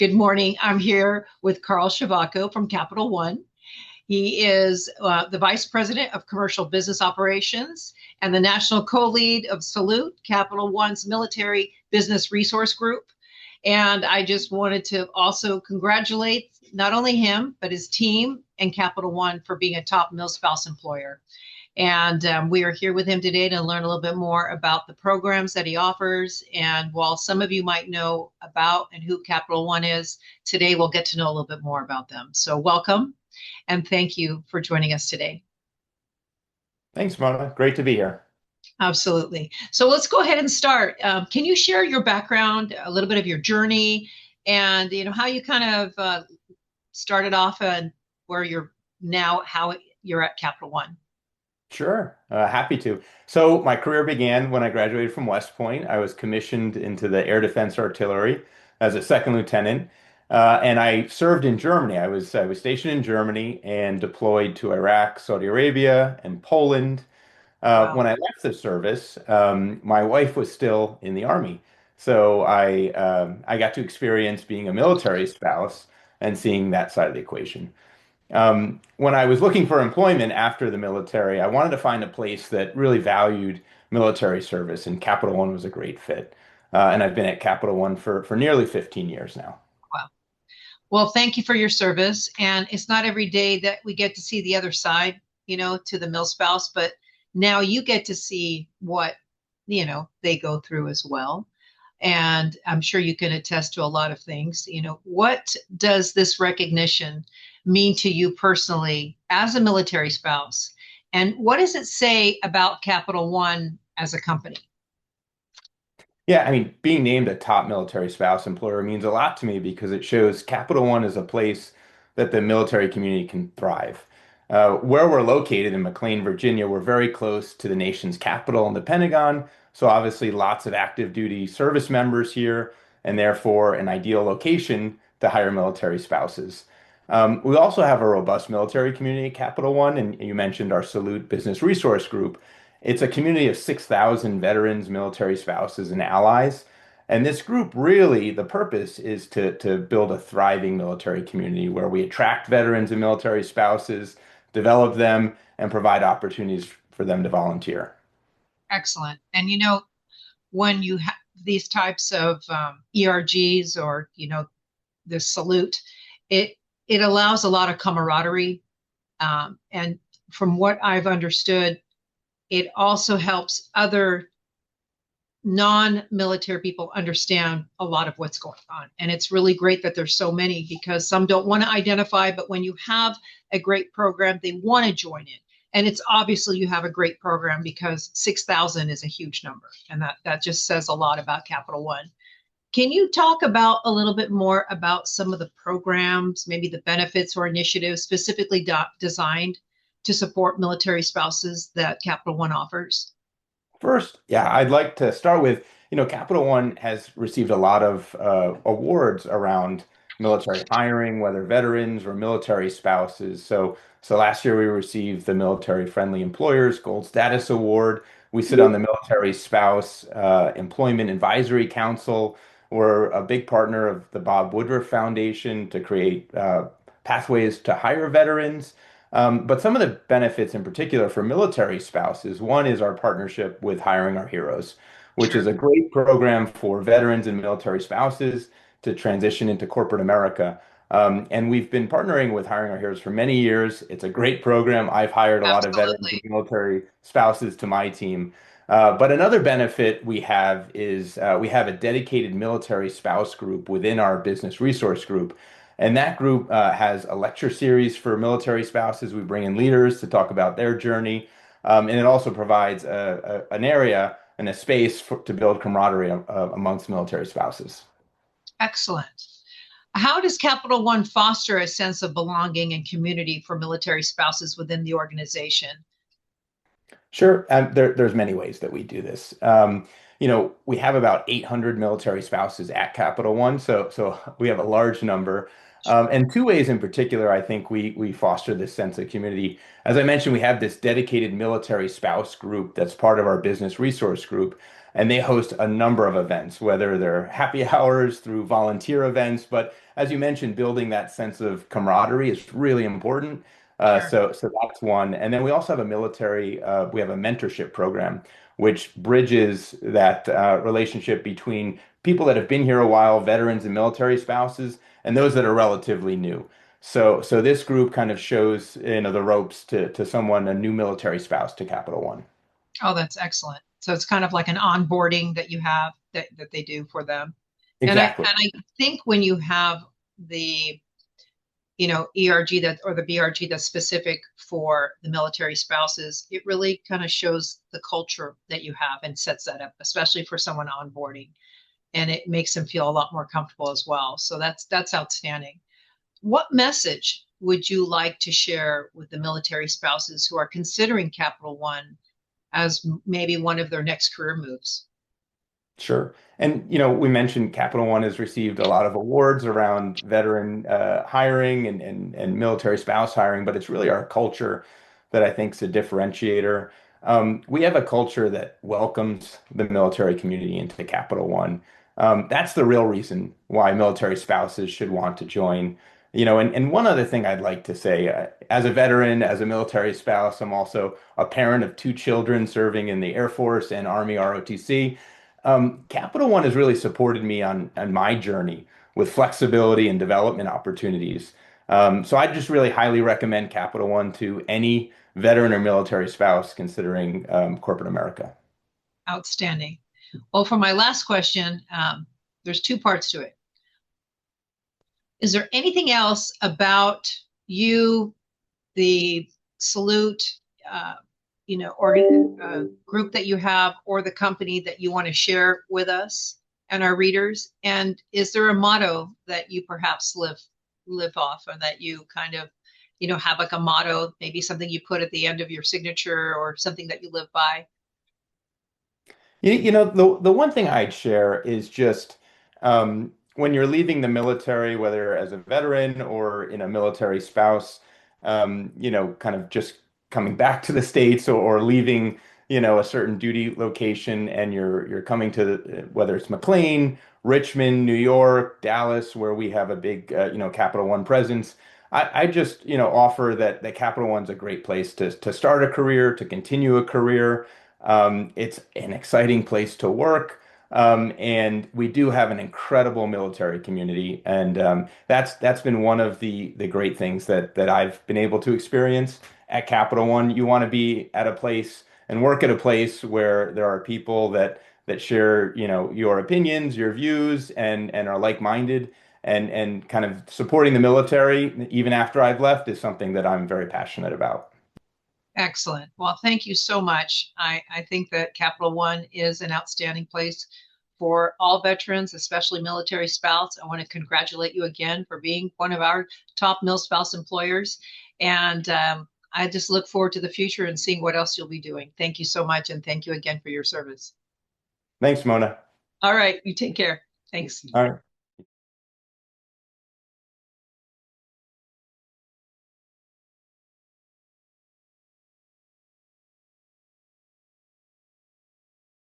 Good morning. I'm here with Carl Ciovacco from Capital One. He is the Vice President of Commercial Business Operations and the National Co-Lead of Salute, Capital One's Military Business Resource Group. And I just wanted to also congratulate not only him, but his team and Capital One for being a top MilSpouse employer. And we are here with him today to learn a little bit more about the programs that he offers. And while some of you might know about and who Capital One is, today we'll get to know a little bit more about them. So welcome and thank you for joining us today. Thanks, Mona. Great to be here. Absolutely. So let's go ahead and start. Can you share your background, a little bit of your journey, and how you kind of started off and where you're now, how you're at Capital One? Sure, happy to. So my career began when I graduated from West Point. I was commissioned into the Air Defense Artillery as a second lieutenant, and I served in Germany. I was stationed in Germany and deployed to Iraq, Saudi Arabia, and Poland. Wow. When I left the service, my wife was still in the Army, so I got to experience being a military spouse and seeing that side of the equation. When I was looking for employment after the military, I wanted to find a place that really valued military service, and Capital One was a great fit. And I've been at Capital One for nearly 15 years now. Wow. Well, thank you for your service. And it's not every day that we get to see the other side, to the mill spouse, but now you get to see what, they go through as well. And I'm sure you can attest to a lot of things. What does this recognition mean to you personally as a military spouse? And what does it say about Capital One as a company? Yeah, I mean, being named a top military spouse employer means a lot to me because it shows Capital One is a place that the military community can thrive. Where we're located in McLean, Virginia, we're very close to the nation's capital and the Pentagon. So obviously, lots of active duty service members here, and therefore an ideal location to hire military spouses. We also have a robust military community at Capital One, and you mentioned our Salute Business Resource Group. It's a community of 6,000 veterans, military spouses, and allies. And this group really, the purpose is to build a thriving military community where we attract veterans and military spouses, develop them, and provide opportunities for them to volunteer. Excellent. And when you have these types of ERGs or the salute, it it allows a lot of camaraderie. And from what I've understood, it also helps other non-military people understand a lot of what's going on. And it's really great that there's so many because some don't want to identify, but when you have a great program, they want to join it. And it's obviously you have a great program because 6,000 is a huge number. And that just says a lot about Capital One. Can you talk about a little bit more about some of the programs, maybe the benefits or initiatives specifically designed to support military spouses that Capital One offers? First, yeah, I'd like to start with, Capital One has received a lot of awards around military hiring, whether veterans or military spouses. So last year we received the Military Friendly Employers Gold Status Award. We sit on the Military Spouse Employment Advisory Council. We're a big partner of the Bob Woodruff Foundation to create pathways to hire veterans. But some of the benefits in particular for military spouses, one is our partnership with Hiring Our Heroes, which is Sure. a great program for veterans and military spouses to transition into corporate America. And we've been partnering with Hiring Our Heroes for many years. It's a great program. I've hired a lot of veterans and Absolutely. military spouses to my team. But another benefit we have is we have a dedicated military spouse group within our business resource group. And that group has a lecture series for military spouses. We bring in leaders to talk about their journey. And it also provides an area and a space to build camaraderie amongst military spouses. Excellent. How does Capital One foster a sense of belonging and community for military spouses within the organization? Sure. There's many ways that we do this. We have about 800 military spouses at Capital One, so we have a large number. And two ways in particular, I think we foster this sense of community. As I mentioned, we have this dedicated military spouse group that's part of our business resource group. and they host a number of events, whether they're happy hours through volunteer events. But as you mentioned, building that sense of camaraderie is really important. Sure. So that's one. And then we also have a military, we have a mentorship program, which bridges that relationship between people that have been here a while, veterans and military spouses, and those that are relatively new. So this group kind of shows, the ropes to someone, a new military spouse to Capital One. Oh, that's excellent. So it's kind of like an onboarding that you have that they do for them. Exactly. And I think when you have the ERG that or the BRG that's specific for the military spouses, it really kind of shows the culture that you have and sets that up, especially for someone onboarding. And it makes them feel a lot more comfortable as well. So that's outstanding. What message would you like to share with the military spouses who are considering Capital One as maybe one of their next career moves? Sure. And, we mentioned Capital One has received a lot of awards around veteran hiring and military spouse hiring, but it's really our culture that I think is a differentiator. We have a culture that welcomes the military community into Capital One. That's the real reason why military spouses should want to join. And one other thing I'd like to say, as a veteran, as a military spouse, I'm also a parent of two children serving in the Air Force and Army ROTC. Capital One has really supported me on my journey with flexibility and development opportunities. So I just really highly recommend Capital One to any veteran or military spouse considering corporate America. Outstanding. Well, for my last question, there's two parts to it. Is there anything else about you, the Salute, uh, group that you have, or the company that you want to share with us and our readers? And is there a motto that you perhaps live off, or that you kind of, have like a motto, maybe something you put at the end of your signature, or something that you live by? The one thing I'd share is just when you're leaving the military, whether as a veteran or in a military spouse, kind of just coming back to the States or leaving, a certain duty location, and you're coming to whether it's McLean, Richmond, New York, Dallas, where we have a big, Capital One presence. I just, offer that Capital One's a great place to start a career, to continue a career. It's an exciting place to work. And we do have an incredible military community, and that's been one of the great things that I've been able to experience at Capital One. You want to be at a place and work at a place where there are people that share, your opinions, your views, and are like-minded, and kind of supporting the military even after I've left is something that I'm very passionate about. Excellent. Well, thank you so much. I think that Capital One is an outstanding place for all veterans, especially military spouse. I want to congratulate you again for being one of our top MilSpouse employers. And I just look forward to the future and seeing what else you'll be doing. Thank you so much. And thank you again for your service. Thanks, Mona. All right. You take care. Thanks. All right.